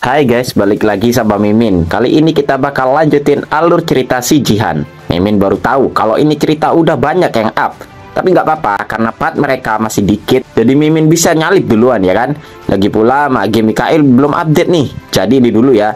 Hai guys, balik lagi sama Mimin. Kali ini kita bakal lanjutin alur cerita si Jihan. Mimin baru tahu kalau ini cerita udah banyak yang up. Tapi nggak apa-apa, karena part mereka masih dikit. Jadi Mimin bisa nyalip duluan ya kan. Lagi pula Mage Mikael belum update nih. Jadi ini dulu ya.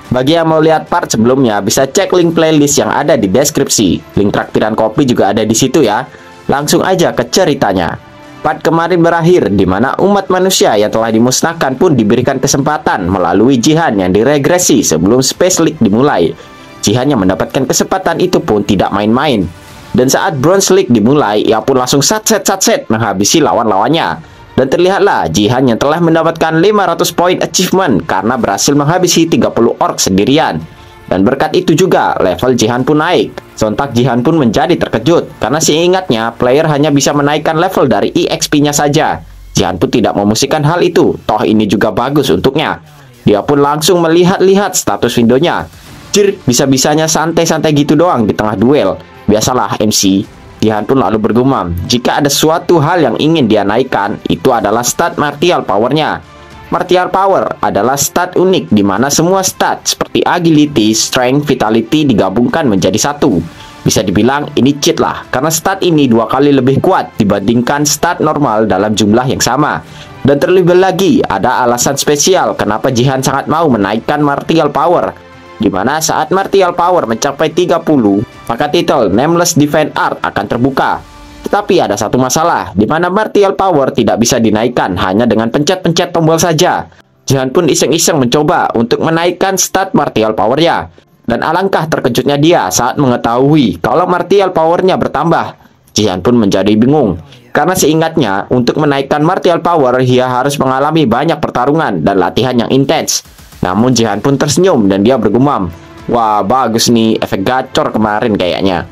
Bagi yang mau lihat part sebelumnya, bisa cek link playlist yang ada di deskripsi. Link traktiran kopi juga ada di situ ya. Langsung aja ke ceritanya. Part kemarin berakhir di mana umat manusia yang telah dimusnahkan pun diberikan kesempatan melalui Jihan yang diregresi sebelum Space League dimulai. Jihan yang mendapatkan kesempatan itu pun tidak main-main. Dan saat Bronze League dimulai, ia pun langsung satset menghabisi lawan-lawannya. Dan terlihatlah Jihan yang telah mendapatkan 500 poin achievement karena berhasil menghabisi 30 orc sendirian. Dan berkat itu juga level Jihan pun naik. Sontak Jihan pun menjadi terkejut karena seingatnya player hanya bisa menaikkan level dari EXP-nya saja. Jihan pun tidak memusikkan hal itu, toh ini juga bagus untuknya. Dia pun langsung melihat-lihat status windownya. Jir, bisa-bisanya santai-santai gitu doang di tengah duel. Biasalah MC. Jihan pun lalu bergumam, jika ada suatu hal yang ingin dia naikkan, itu adalah stat martial powernya. Martial Power adalah stat unik di mana semua stat seperti agility, strength, vitality digabungkan menjadi satu. Bisa dibilang ini cheat lah, karena stat ini 2 kali lebih kuat dibandingkan stat normal dalam jumlah yang sama. Dan terlebih lagi, ada alasan spesial kenapa Jihan sangat mau menaikkan Martial Power, di mana saat Martial Power mencapai 30, maka titel Nameless Divine Art akan terbuka. Tetapi ada satu masalah, di mana Martial Power tidak bisa dinaikkan hanya dengan pencet-pencet tombol saja. Jihan pun iseng-iseng mencoba untuk menaikkan stat Martial Power-nya. Dan alangkah terkejutnya dia saat mengetahui kalau Martial Power-nya bertambah. Jihan pun menjadi bingung, karena seingatnya untuk menaikkan Martial Power, ia harus mengalami banyak pertarungan dan latihan yang intens. Namun Jihan pun tersenyum dan dia bergumam, wah bagus nih efek gacor kemarin kayaknya.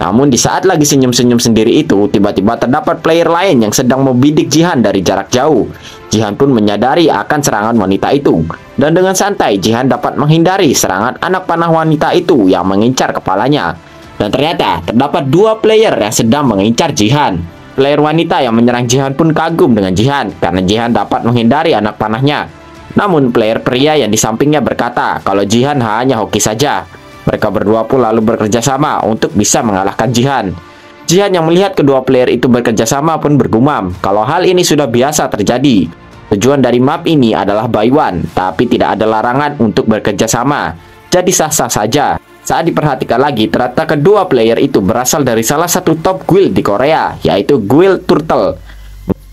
Namun di saat lagi senyum-senyum sendiri itu, tiba-tiba terdapat player lain yang sedang membidik Jihan dari jarak jauh. Jihan pun menyadari akan serangan wanita itu. Dan dengan santai, Jihan dapat menghindari serangan anak panah wanita itu yang mengincar kepalanya. Dan ternyata terdapat 2 player yang sedang mengincar Jihan. Player wanita yang menyerang Jihan pun kagum dengan Jihan, karena Jihan dapat menghindari anak panahnya. Namun player pria yang di sampingnya berkata kalau Jihan hanya hoki saja. Mereka berdua pun lalu bekerja sama untuk bisa mengalahkan Jihan. Jihan yang melihat kedua player itu bekerja sama pun bergumam kalau hal ini sudah biasa terjadi. Tujuan dari map ini adalah buy one, tapi tidak ada larangan untuk bekerja sama. Jadi sah-sah saja. Saat diperhatikan lagi, ternyata kedua player itu berasal dari salah satu top guild di Korea, yaitu Guild Turtle.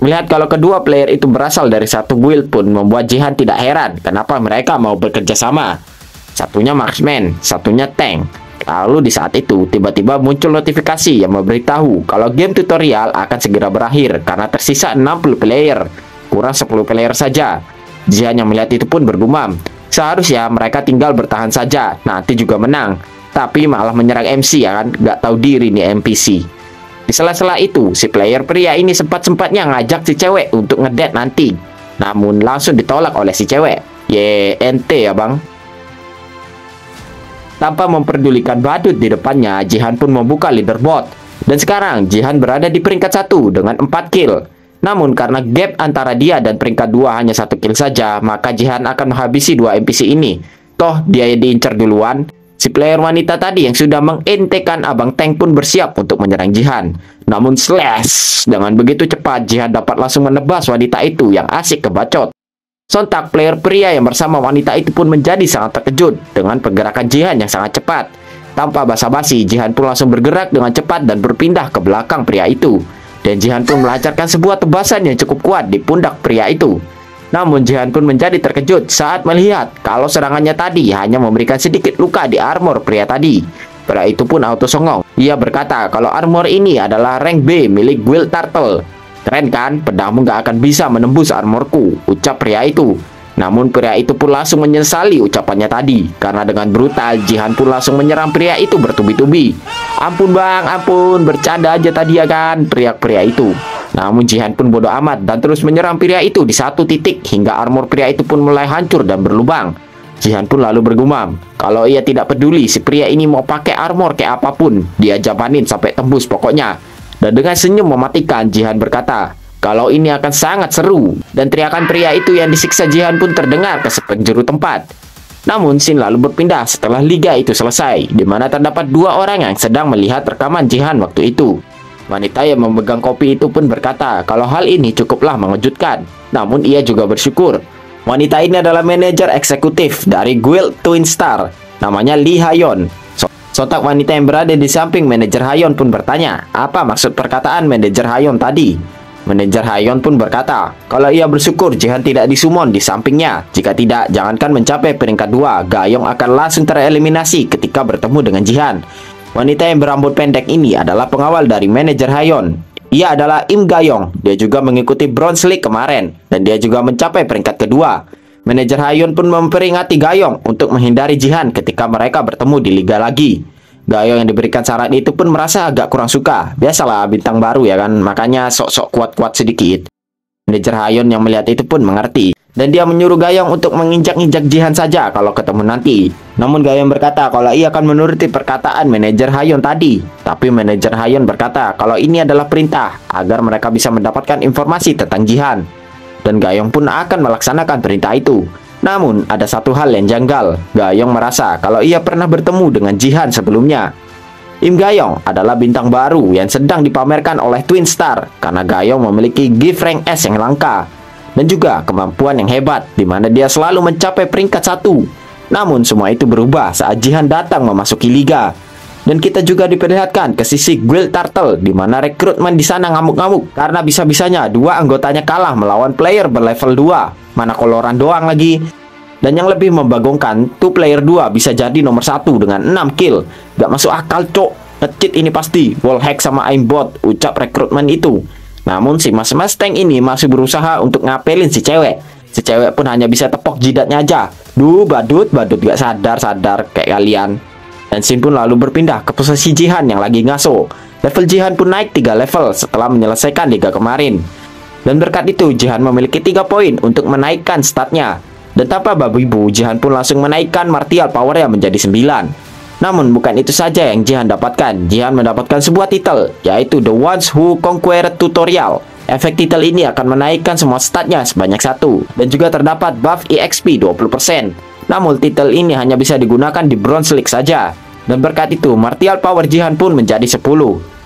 Melihat kalau kedua player itu berasal dari satu guild pun membuat Jihan tidak heran kenapa mereka mau bekerja sama. Satunya marksman, satunya tank. Lalu di saat itu tiba-tiba muncul notifikasi yang memberitahu kalau game tutorial akan segera berakhir karena tersisa 60 player, kurang 10 player saja. Jihan yang melihat itu pun bergumam, seharusnya mereka tinggal bertahan saja, nanti juga menang. Tapi malah menyerang MC ya kan, nggak tahu diri nih NPC. Di sela-sela itu, si player pria ini sempat-sempatnya ngajak si cewek untuk ngedet nanti. Namun langsung ditolak oleh si cewek. Ye, ente ya bang. Tanpa memperdulikan badut di depannya, Jihan pun membuka leaderboard. Dan sekarang Jihan berada di peringkat 1 dengan 4 kill. Namun karena gap antara dia dan peringkat 2 hanya 1 kill saja, maka Jihan akan menghabisi 2 NPC ini. Toh dia diincar duluan. Si player wanita tadi yang sudah mengintekan abang tank pun bersiap untuk menyerang Jihan. Namun slash, dengan begitu cepat Jihan dapat langsung menebas wanita itu yang asik kebacot. Sontak player pria yang bersama wanita itu pun menjadi sangat terkejut dengan pergerakan Jihan yang sangat cepat. Tanpa basa-basi, Jihan pun langsung bergerak dengan cepat dan berpindah ke belakang pria itu. Dan Jihan pun melancarkan sebuah tebasan yang cukup kuat di pundak pria itu. Namun Jihan pun menjadi terkejut saat melihat kalau serangannya tadi hanya memberikan sedikit luka di armor pria tadi. Pria itu pun auto songong. Ia berkata kalau armor ini adalah rank B milik Guild Turtle. Keren kan, pedangmu gak akan bisa menembus armorku, ucap pria itu. Namun pria itu pun langsung menyesali ucapannya tadi, karena dengan brutal Jihan pun langsung menyerang pria itu bertubi-tubi. Ampun bang, ampun, bercanda aja tadi ya kan, teriak pria itu. Namun Jihan pun bodoh amat dan terus menyerang pria itu di satu titik hingga armor pria itu pun mulai hancur dan berlubang. Jihan pun lalu bergumam, kalau ia tidak peduli si pria ini mau pakai armor kayak apapun, dia jabanin sampai tembus pokoknya. Dan dengan senyum mematikan, Jihan berkata, kalau ini akan sangat seru, dan teriakan pria itu yang disiksa Jihan pun terdengar ke sepenjuru tempat. Namun scene lalu berpindah setelah liga itu selesai, di mana terdapat dua orang yang sedang melihat rekaman Jihan waktu itu. Wanita yang memegang kopi itu pun berkata kalau hal ini cukuplah mengejutkan, namun ia juga bersyukur. Wanita ini adalah manajer eksekutif dari Guild Twin Star, namanya Lee Hayon. Sontak wanita yang berada di samping manajer Hayon pun bertanya, apa maksud perkataan manajer Hayon tadi? Manajer Hayon pun berkata, kalau ia bersyukur Jihan tidak disumon di sampingnya. Jika tidak, jangankan mencapai peringkat 2, Gayong akan langsung tereliminasi ketika bertemu dengan Jihan. Wanita yang berambut pendek ini adalah pengawal dari manajer Hayon. Ia adalah Im Gayong. Dia juga mengikuti Bronze League kemarin, dan dia juga mencapai peringkat kedua. Manajer Hayon pun memperingati Gayong untuk menghindari Jihan ketika mereka bertemu di liga lagi. Gayong yang diberikan saran itu pun merasa agak kurang suka. Biasalah bintang baru ya kan, makanya sok-sok kuat-kuat sedikit. Manajer Hayon yang melihat itu pun mengerti, dan dia menyuruh Gayong untuk menginjak-injak Jihan saja kalau ketemu nanti. Namun Gayong berkata kalau ia akan menuruti perkataan manajer Hayon tadi. Tapi manajer Hayon berkata kalau ini adalah perintah agar mereka bisa mendapatkan informasi tentang Jihan. Dan Gayong pun akan melaksanakan perintah itu. Namun, ada satu hal yang janggal. Gayong merasa kalau ia pernah bertemu dengan Jihan sebelumnya. Im Gayong adalah bintang baru yang sedang dipamerkan oleh Twin Star karena Gayong memiliki gift rank S yang langka dan juga kemampuan yang hebat di mana dia selalu mencapai peringkat 1. Namun, semua itu berubah saat Jihan datang memasuki liga. Dan kita juga diperlihatkan ke sisi Guild Turtle di mana rekrutmen di sana ngamuk-ngamuk karena bisa-bisanya dua anggotanya kalah melawan player berlevel 2. Mana koloran doang lagi. Dan yang lebih membagongkan, tuh player 2 bisa jadi nomor 1 dengan 6 kill. Gak masuk akal cok, nge-cheat ini pasti, wallhack sama aimbot, ucap rekrutmen itu. Namun si mas-mas tank ini masih berusaha untuk ngapelin si cewek. Si cewek pun hanya bisa tepok jidatnya aja. Duh badut gak sadar-sadar kayak kalian. Dan scene pun lalu berpindah ke posisi Jihan yang lagi ngaso. Level Jihan pun naik 3 level setelah menyelesaikan liga kemarin. Dan berkat itu Jihan memiliki 3 poin untuk menaikkan statnya. Dan tanpa babi bu, Jihan pun langsung menaikkan martial powernya menjadi 9. Namun bukan itu saja yang Jihan dapatkan. Jihan mendapatkan sebuah titel, yaitu The Ones Who Conquered Tutorial. Efek titel ini akan menaikkan semua statnya sebanyak 1. Dan juga terdapat buff EXP 20%. Namun titel ini hanya bisa digunakan di Bronze League saja. Dan berkat itu martial power Jihan pun menjadi 10.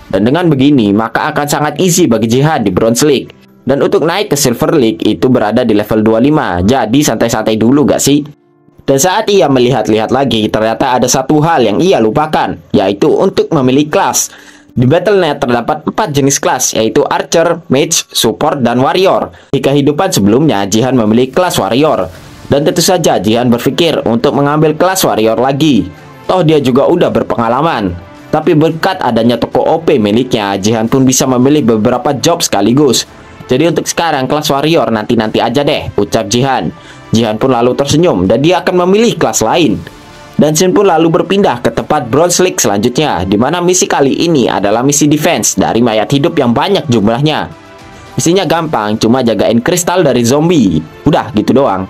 Dan dengan begini maka akan sangat easy bagi Jihan di Bronze League. Dan untuk naik ke Silver League itu berada di level 25. Jadi santai-santai dulu gak sih? Dan saat ia melihat-lihat lagi, ternyata ada satu hal yang ia lupakan, yaitu untuk memilih kelas. Di Battle.net terdapat 4 jenis kelas, yaitu Archer, Mage, Support, dan Warrior. Di kehidupan sebelumnya, Jihan memilih kelas Warrior. Dan tentu saja Jihan berpikir untuk mengambil kelas Warrior lagi. Toh dia juga udah berpengalaman. Tapi berkat adanya toko OP miliknya, Jihan pun bisa memilih beberapa job sekaligus. Jadi untuk sekarang kelas Warrior nanti-nanti aja deh, ucap Jihan. Jihan pun lalu tersenyum dan dia akan memilih kelas lain. Dan scene pun lalu berpindah ke tempat Bronze League selanjutnya, di mana misi kali ini adalah misi defense dari mayat hidup yang banyak jumlahnya. Misinya gampang, cuma jagain kristal dari zombie. Udah gitu doang.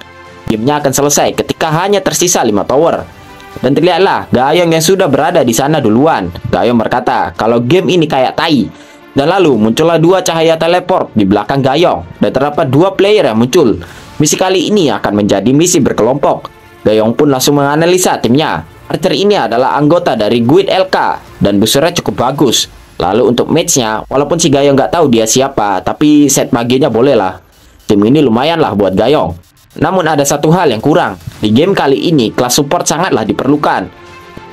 Gamenya akan selesai ketika hanya tersisa 5 tower. Dan terlihatlah Gayong yang sudah berada di sana duluan. Gayong berkata kalau game ini kayak tai. Dan lalu muncullah 2 cahaya teleport di belakang Gayong. Dan terdapat 2 player yang muncul. Misi kali ini akan menjadi misi berkelompok. Gayong pun langsung menganalisa timnya. Archer ini adalah anggota dari Guild LK dan busurnya cukup bagus. Lalu untuk matchnya, walaupun si Gayong nggak tahu dia siapa, tapi set maginya boleh lah. Tim ini lumayan lah buat Gayong. Namun ada satu hal yang kurang. Di game kali ini kelas support sangatlah diperlukan.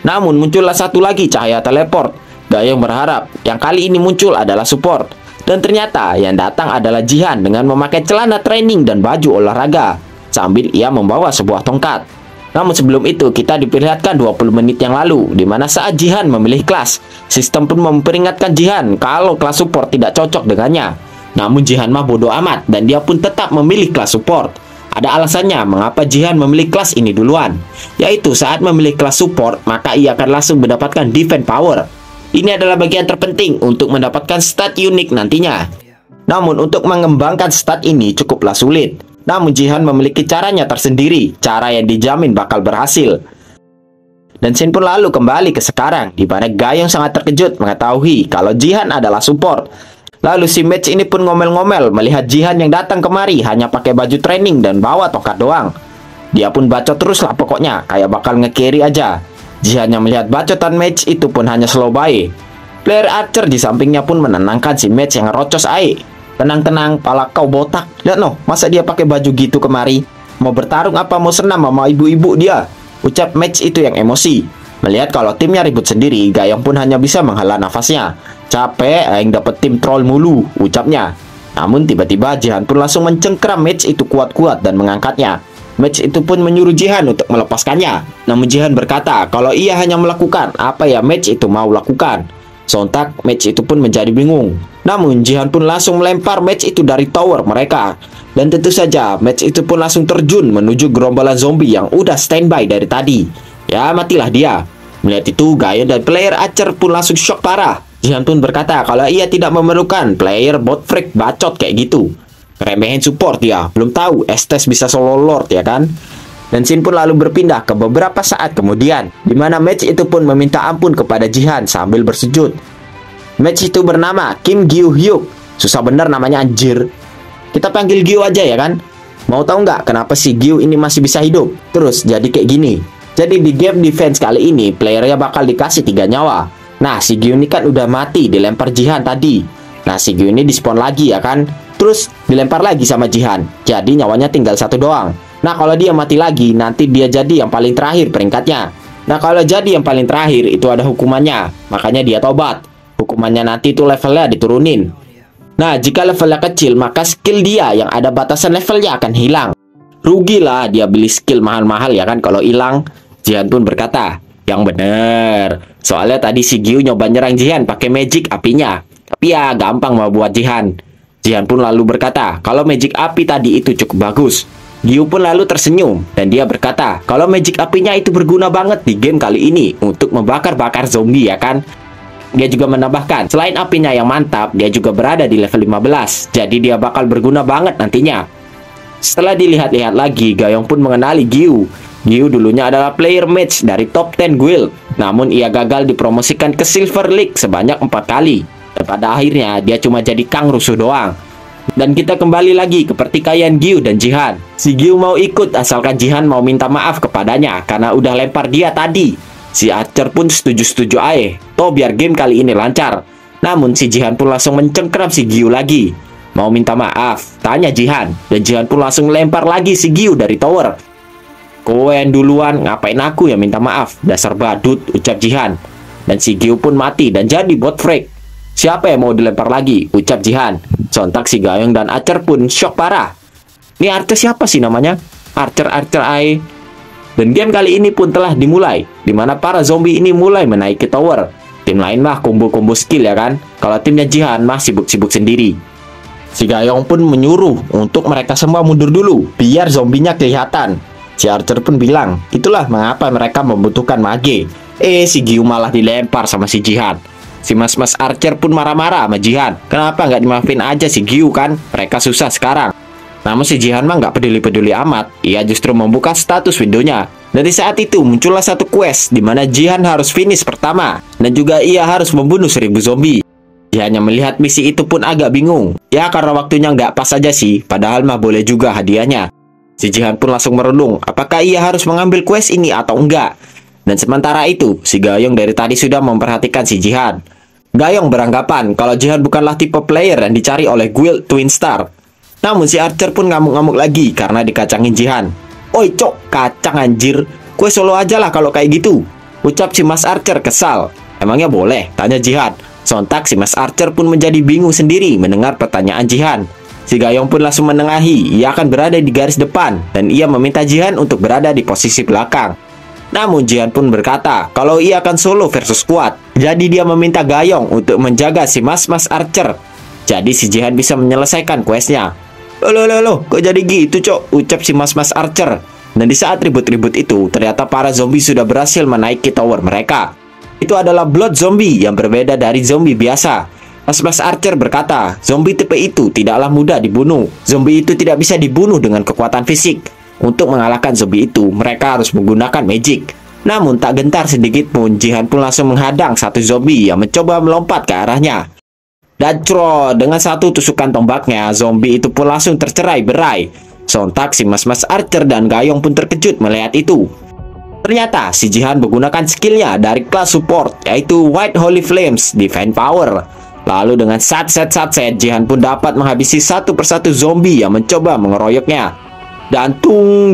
Namun muncullah satu lagi cahaya teleport. Gayong berharap yang kali ini muncul adalah support. Dan ternyata yang datang adalah Jihan dengan memakai celana training dan baju olahraga, sambil ia membawa sebuah tongkat. Namun sebelum itu kita diperlihatkan 20 menit yang lalu, di mana saat Jihan memilih kelas, sistem pun memperingatkan Jihan kalau kelas support tidak cocok dengannya. Namun Jihan mah bodoh amat dan dia pun tetap memilih kelas support. Ada alasannya mengapa Jihan memilih kelas ini duluan, yaitu saat memilih kelas support maka ia akan langsung mendapatkan defense power. Ini adalah bagian terpenting untuk mendapatkan stat unik nantinya. Namun untuk mengembangkan stat ini cukuplah sulit. Namun Jihan memiliki caranya tersendiri, cara yang dijamin bakal berhasil. Dan scene pun lalu kembali ke sekarang, di mana Gayong sangat terkejut mengetahui kalau Jihan adalah support. Lalu si Match ini pun ngomel-ngomel melihat Jihan yang datang kemari hanya pakai baju training dan bawa tongkat doang. Dia pun bacot terus lah pokoknya, kayak bakal nge-carry aja. Jihan yang melihat bacotan Match itu pun hanya slow by. Player Archer di sampingnya pun menenangkan si Match yang rocos ae. Tenang-tenang, pala kau botak. Lihat no, masa dia pakai baju gitu kemari? Mau bertarung apa mau senam sama ibu-ibu dia? Ucap Match itu yang emosi. Melihat kalau timnya ribut sendiri, Gayong pun hanya bisa menghela nafasnya. Capek, yang dapet tim troll mulu, ucapnya. Namun tiba-tiba Jihan pun langsung mencengkram Match itu kuat-kuat dan mengangkatnya. Match itu pun menyuruh Jihan untuk melepaskannya. Namun Jihan berkata kalau ia hanya melakukan apa ya Match itu mau lakukan. Sontak Match itu pun menjadi bingung. Namun Jihan pun langsung melempar Match itu dari tower mereka. Dan tentu saja Match itu pun langsung terjun menuju gerombolan zombie yang udah standby dari tadi. Ya matilah dia. Melihat itu Gayong dan player Archer pun langsung shock parah. Jihan pun berkata kalau ia tidak memerlukan player bot freak bacot kayak gitu. Remehin support ya, belum tahu Estes bisa solo lord ya kan. Dan scene pun lalu berpindah ke beberapa saat kemudian, di mana Match itu pun meminta ampun kepada Jihan sambil bersujud. Match itu bernama Kim Gyu Hyuk. Susah bener namanya anjir. Kita panggil Gyu aja ya kan. Mau tahu nggak kenapa si Gyu ini masih bisa hidup? Terus jadi kayak gini. Jadi di game defense kali ini playernya bakal dikasih 3 nyawa. Nah si Gyu ini kan udah mati dilempar Jihan tadi. Nah si Gyu ini di-spawn lagi ya kan. Terus dilempar lagi sama Jihan. Jadi nyawanya tinggal 1 doang. Nah kalau dia mati lagi nanti dia jadi yang paling terakhir peringkatnya. Nah kalau jadi yang paling terakhir itu ada hukumannya. Makanya dia tobat. Hukumannya nanti itu levelnya diturunin. Nah jika levelnya kecil maka skill dia yang ada batasan levelnya akan hilang. Rugilah dia beli skill mahal-mahal ya kan kalau hilang. Jihan pun berkata yang bener. Soalnya tadi si Gyu nyoba nyerang Jihan pakai magic apinya. Tapi ya gampang mau buat Jihan. Jihan pun lalu berkata kalau magic api tadi itu cukup bagus. Gyu pun lalu tersenyum dan dia berkata kalau magic apinya itu berguna banget di game kali ini untuk membakar-bakar zombie ya kan. Dia juga menambahkan selain apinya yang mantap dia juga berada di level 15. Jadi dia bakal berguna banget nantinya. Setelah dilihat-lihat lagi Gayong pun mengenali Gyu. Gyu dulunya adalah player match dari top 10 guild. Namun ia gagal dipromosikan ke Silver League sebanyak 4 kali. Dan pada akhirnya dia cuma jadi kang rusuh doang. Dan kita kembali lagi ke pertikaian Gyu dan Jihan. Si Gyu mau ikut asalkan Jihan mau minta maaf kepadanya karena udah lempar dia tadi. Si Archer pun setuju-setuju aja. Toh biar game kali ini lancar. Namun si Jihan pun langsung mencengkram si Gyu lagi. Mau minta maaf? Tanya Jihan. Dan Jihan pun langsung lempar lagi si Gyu dari tower. Koen duluan, ngapain aku ya minta maaf? Dasar badut, ucap Jihan. Dan si Gyu pun mati dan jadi bot freak. Siapa yang mau dilempar lagi? Ucap Jihan. Sontak si Gayong dan Archer pun shock parah. Ini Archer siapa sih namanya? Archer Ai. Dan game kali ini pun telah dimulai, di mana para zombie ini mulai menaiki tower. Tim lain mah combo-combo skill ya kan. Kalau timnya Jihan mah sibuk-sibuk sendiri. Si Gayong pun menyuruh untuk mereka semua mundur dulu, biar zombinya kelihatan. Si Archer pun bilang, itulah mengapa mereka membutuhkan mage. Si Gyu malah dilempar sama si Jihan. Si mas-mas Archer pun marah-marah sama Jihan. Kenapa nggak dimaafin aja si Gyu kan? Mereka susah sekarang. Namun si Jihan mah nggak peduli-peduli amat. Ia justru membuka status windownya. Dari saat itu muncullah satu quest di mana Jihan harus finish pertama. Dan juga ia harus membunuh 1000 zombie. Jihan yang melihat misi itu pun agak bingung. Ya karena waktunya nggak pas aja sih. Padahal mah boleh juga hadiahnya. Si Jihan pun langsung merenung, apakah ia harus mengambil quest ini atau enggak. Dan sementara itu, si Gayong dari tadi sudah memperhatikan si Jihan. Gayong beranggapan kalau Jihan bukanlah tipe player yang dicari oleh guild Twin Star. Namun si Archer pun ngamuk-ngamuk lagi karena dikacangin Jihan. Oi cok, kacang anjir. Kue solo aja lah kalau kayak gitu. Ucap si Mas Archer kesal. Emangnya boleh? Tanya Jihan. Sontak si Mas Archer pun menjadi bingung sendiri mendengar pertanyaan Jihan. Si Gayong pun langsung menengahi, ia akan berada di garis depan, dan ia meminta Jihan untuk berada di posisi belakang. Namun Jihan pun berkata, kalau ia akan solo versus squad. Jadi dia meminta Gayong untuk menjaga si Mas Archer. Jadi si Jihan bisa menyelesaikan questnya. Loh, kok jadi gitu cok? Ucap si Mas Archer. Dan di saat ribut-ribut itu, ternyata para zombie sudah berhasil menaiki tower mereka. Itu adalah blood zombie yang berbeda dari zombie biasa. Mas Archer berkata, zombie tipe itu tidaklah mudah dibunuh. Zombie itu tidak bisa dibunuh dengan kekuatan fisik. Untuk mengalahkan zombie itu, mereka harus menggunakan magic. Namun tak gentar sedikit pun, Jihan pun langsung menghadang satu zombie yang mencoba melompat ke arahnya. Dan dengan satu tusukan tombaknya, zombie itu pun langsung tercerai-berai. Sontak si Mas-Mas Archer dan Gayong pun terkejut melihat itu. Ternyata si Jihan menggunakan skillnya dari kelas support, yaitu White Holy Flames Divine Power. Lalu dengan satset Jihan pun dapat menghabisi satu persatu zombie yang mencoba mengeroyoknya. Dan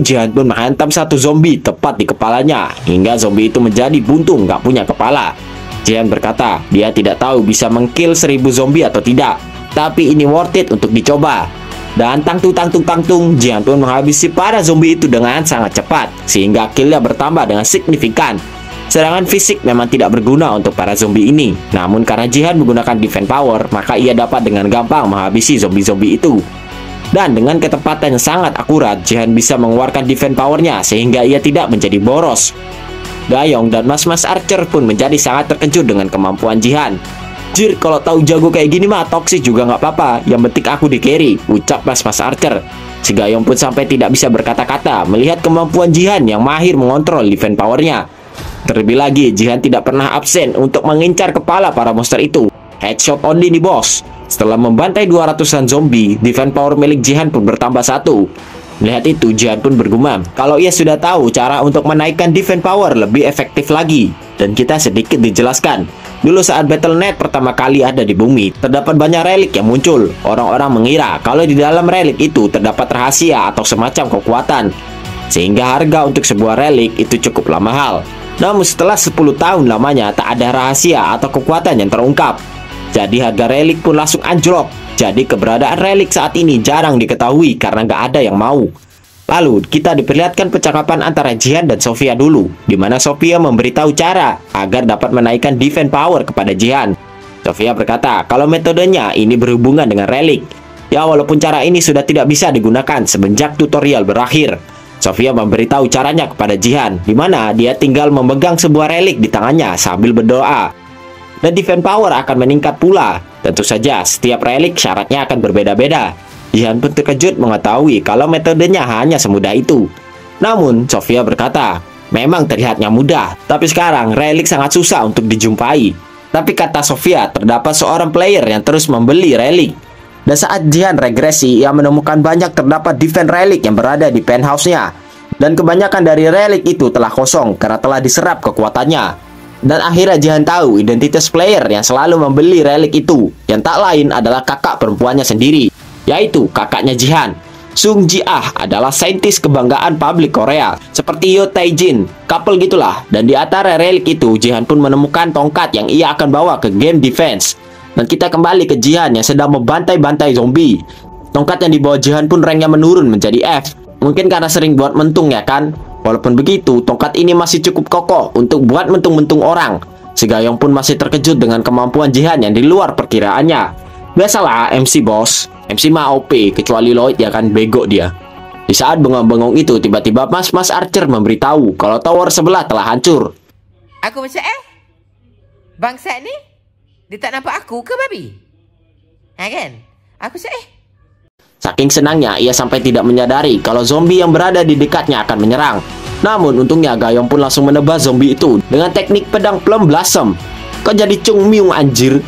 Jihan pun menghantam satu zombie tepat di kepalanya, hingga zombie itu menjadi buntung gak punya kepala. Jihan berkata, dia tidak tahu bisa mengkill 1000 zombie atau tidak, tapi ini worth it untuk dicoba. Dan tangtung, Jihan pun menghabisi para zombie itu dengan sangat cepat, sehingga killnya bertambah dengan signifikan. Serangan fisik memang tidak berguna untuk para zombie ini, namun karena Jihan menggunakan defense power, maka ia dapat dengan gampang menghabisi zombie-zombie itu. Dan dengan ketepatan yang sangat akurat, Jihan bisa mengeluarkan defense powernya sehingga ia tidak menjadi boros. Gayong dan Mas-Mas Archer pun menjadi sangat terkejut dengan kemampuan Jihan. Jir, kalau tahu jago kayak gini mah toxic juga nggak apa-apa, yang penting aku di carry, ucap Mas-Mas Archer. Si Gayong pun sampai tidak bisa berkata-kata melihat kemampuan Jihan yang mahir mengontrol defense powernya. Terlebih lagi, Jihan tidak pernah absen untuk mengincar kepala para monster itu. Headshot only nih bos. Setelah membantai 200-an zombie, defense power milik Jihan pun bertambah 1. Melihat itu, Jihan pun bergumam kalau ia sudah tahu cara untuk menaikkan defense power lebih efektif lagi. Dan kita sedikit dijelaskan. Dulu saat Battle.net pertama kali ada di bumi, terdapat banyak relik yang muncul. Orang-orang mengira kalau di dalam relik itu terdapat rahasia atau semacam kekuatan, sehingga harga untuk sebuah relik itu cukuplah mahal. Namun setelah 10 tahun lamanya tak ada rahasia atau kekuatan yang terungkap. Jadi harga relik pun langsung anjlok. Jadi keberadaan relik saat ini jarang diketahui karena nggak ada yang mau. Lalu kita diperlihatkan percakapan antara Jihan dan Sofia dulu, di mana Sofia memberitahu cara agar dapat menaikkan defense power kepada Jihan. Sofia berkata kalau metodenya ini berhubungan dengan relik. Ya, walaupun cara ini sudah tidak bisa digunakan semenjak tutorial berakhir. Sofia memberitahu caranya kepada Jihan, di mana dia tinggal memegang sebuah relik di tangannya sambil berdoa. Dan defense power akan meningkat pula. Tentu saja setiap relik syaratnya akan berbeda-beda. Jihan pun terkejut mengetahui kalau metodenya hanya semudah itu. Namun Sofia berkata, memang terlihatnya mudah, tapi sekarang relik sangat susah untuk dijumpai. Tapi kata Sofia, terdapat seorang player yang terus membeli relik. Dan saat Jihan regresi, ia menemukan banyak terdapat defense relik yang berada di penthouse-nya. Dan kebanyakan dari relik itu telah kosong karena telah diserap kekuatannya. Dan akhirnya Jihan tahu identitas player yang selalu membeli relik itu, yang tak lain adalah kakak perempuannya sendiri, yaitu kakaknya Jihan. Sung Ji-ah adalah saintis kebanggaan publik Korea, seperti Yo Tae-jin, couple gitulah. Dan di antara relik itu, Jihan pun menemukan tongkat yang ia akan bawa ke game defense. Dan kita kembali ke Jihan yang sedang membantai-bantai zombie. Tongkat yang dibawa Jihan pun ranknya menurun menjadi F. Mungkin karena sering buat mentung ya kan. Walaupun begitu, tongkat ini masih cukup kokoh untuk buat mentung-mentung orang. Si Gayong pun masih terkejut dengan kemampuan Jihan yang di luar perkiraannya. Biasalah MC bos, MC mah OP, kecuali Lloyd ya kan, bego dia. Di saat bengong-bengong itu, tiba-tiba Mas-Mas Archer memberitahu kalau tower sebelah telah hancur. Aku macam bangsat ni, dia tak nampak aku ke babi? Ha kan? Aku macam Saking senangnya, ia sampai tidak menyadari kalau zombie yang berada di dekatnya akan menyerang. Namun untungnya Gayong pun langsung menebas zombie itu dengan teknik pedang Plum Blossom. Kok jadi Chung Myung anjir?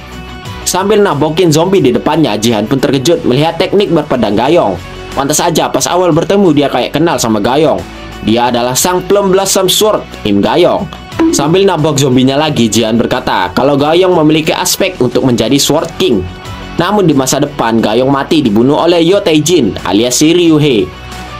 Sambil nabokin zombie di depannya, Jihan pun terkejut melihat teknik berpedang Gayong. Pantas saja pas awal bertemu dia kayak kenal sama Gayong. Dia adalah sang Plum Blossom Sword, Im Gayong. Sambil nabok zombinya lagi, Jihan berkata kalau Gayong memiliki aspek untuk menjadi Sword King. Namun di masa depan, Gayong mati dibunuh oleh Yo Tae-jin alias si Ryuhei.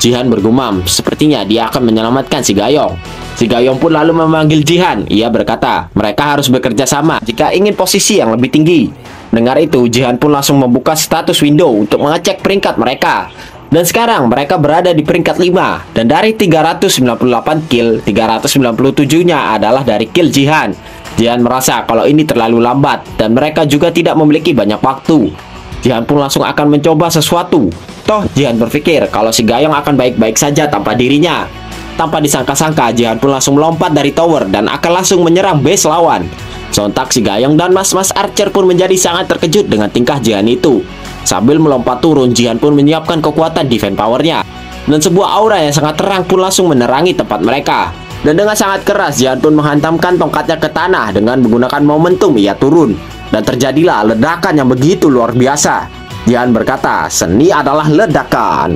Jihan bergumam, sepertinya dia akan menyelamatkan si Gayong. Si Gayong pun lalu memanggil Jihan. Ia berkata, mereka harus bekerja sama jika ingin posisi yang lebih tinggi. Dengar itu, Jihan pun langsung membuka status window untuk mengecek peringkat mereka. Dan sekarang mereka berada di peringkat 5. Dan dari 398 kill, 397-nya adalah dari kill Jihan. Jihan merasa kalau ini terlalu lambat dan mereka juga tidak memiliki banyak waktu. Jihan pun langsung akan mencoba sesuatu. Toh Jihan berpikir kalau si Gayong akan baik-baik saja tanpa dirinya. Tanpa disangka-sangka, Jihan pun langsung melompat dari tower dan akan langsung menyerang base lawan. Sontak si Gayong dan Mas-Mas Archer pun menjadi sangat terkejut dengan tingkah Jihan itu. Sambil melompat turun, Jihan pun menyiapkan kekuatan defense powernya. Dan sebuah aura yang sangat terang pun langsung menerangi tempat mereka. Dan dengan sangat keras, Jihan pun menghantamkan tongkatnya ke tanah dengan menggunakan momentum ia turun. Dan terjadilah ledakan yang begitu luar biasa. Jihan berkata, seni adalah ledakan.